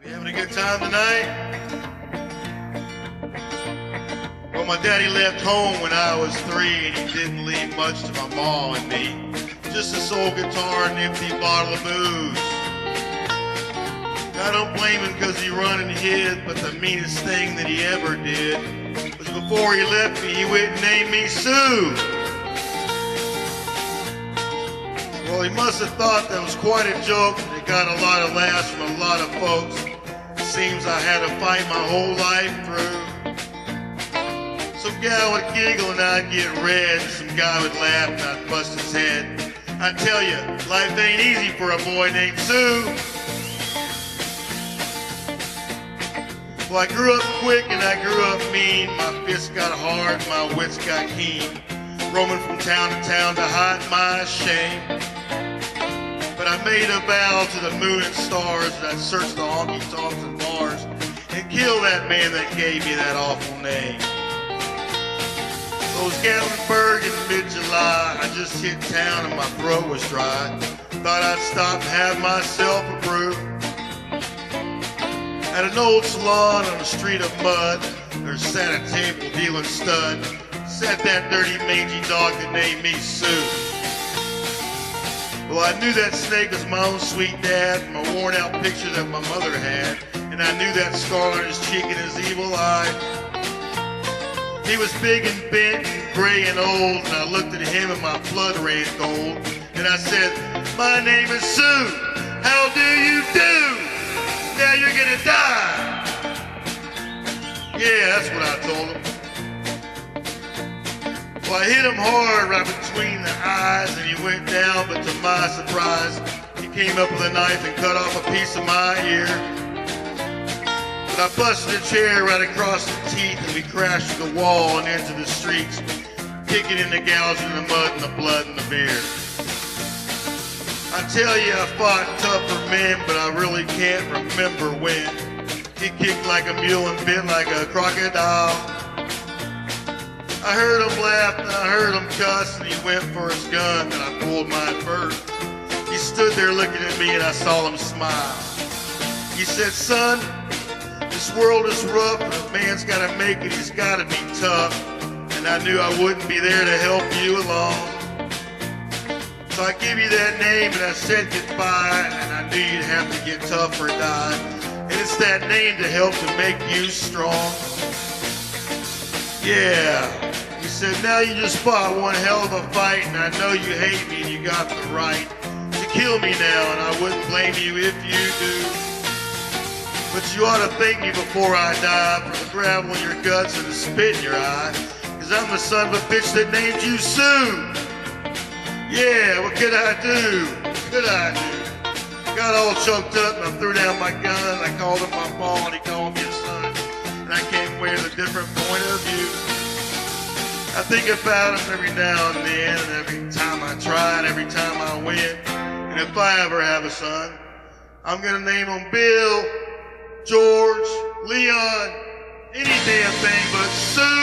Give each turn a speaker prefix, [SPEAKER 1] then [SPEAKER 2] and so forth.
[SPEAKER 1] We having a good time tonight? Well, my daddy left home when I was 3 and he didn't leave much to my mom and me. Just a soul guitar and an empty bottle of booze. I don't blame him because he run and hid, but the meanest thing that he ever did was before he left me, he went and named me Sue. Well, he must have thought that was quite a joke, and it got a lot of laughs from a lot of folks. It seems I had to fight my whole life through. Some guy would giggle and I'd get red, and some guy would laugh and I'd bust his head. I tell you, life ain't easy for a boy named Sue. Well, I grew up quick and I grew up mean. My fists got hard, my wits got keen. Roaming from town to town to hide my shame. But I made a vow to the moon and stars that I'd search the honky-tonks and bars and kill that man that gave me that awful name. Those Gatlinburg in mid-July, I just hit town and my throat was dry. Thought I'd stop and have myself a brew. At an old salon on a street of mud, there sat a table dealing stud. Sat that dirty mangy dog that named me Sue. Well, I knew that snake was my own sweet dad from a worn out picture that my mother had. And I knew that scar on his cheek and his evil eye. He was big and bent and gray and old, and I looked at him and my blood ran cold. And I said, my name is Sue, how do you do? Now you're gonna die. Yeah, that's what I told him. Well, I hit him hard right between the eyes and he went down, but to my surprise, he came up with a knife and cut off a piece of my ear. But I busted a chair right across the teeth and we crashed through the wall and into the streets, kicking in the gouging the mud and the blood and the beer. I tell you, I fought tougher men, but I really can't remember when. He kicked like a mule and bit like a crocodile. I heard him laugh and I heard him cuss and he went for his gun and I pulled mine first. He stood there looking at me and I saw him smile. He said, son, this world is rough and if a man's gotta make it, he's gotta be tough. And I knew I wouldn't be there to help you along. So I give you that name and I said goodbye and I knew you'd have to get tough or die. And it's that name to help to make you strong. Yeah. He said, now you just fought one hell of a fight and I know you hate me and you got the right to kill me now and I wouldn't blame you if you do. But you ought to thank me before I die for the gravel in your guts and the spit in your eye. Cause I'm the son of a bitch that named you Sue. Yeah, what could I do? What could I do? Got all choked up and I threw down my gun. I called him my ball and he called me a son. And I came away with a different point of view. I think about him every now and then, and every time I try and every time I win. And if I ever have a son, I'm gonna name him Bill, George, Leon, any damn thing but Sue.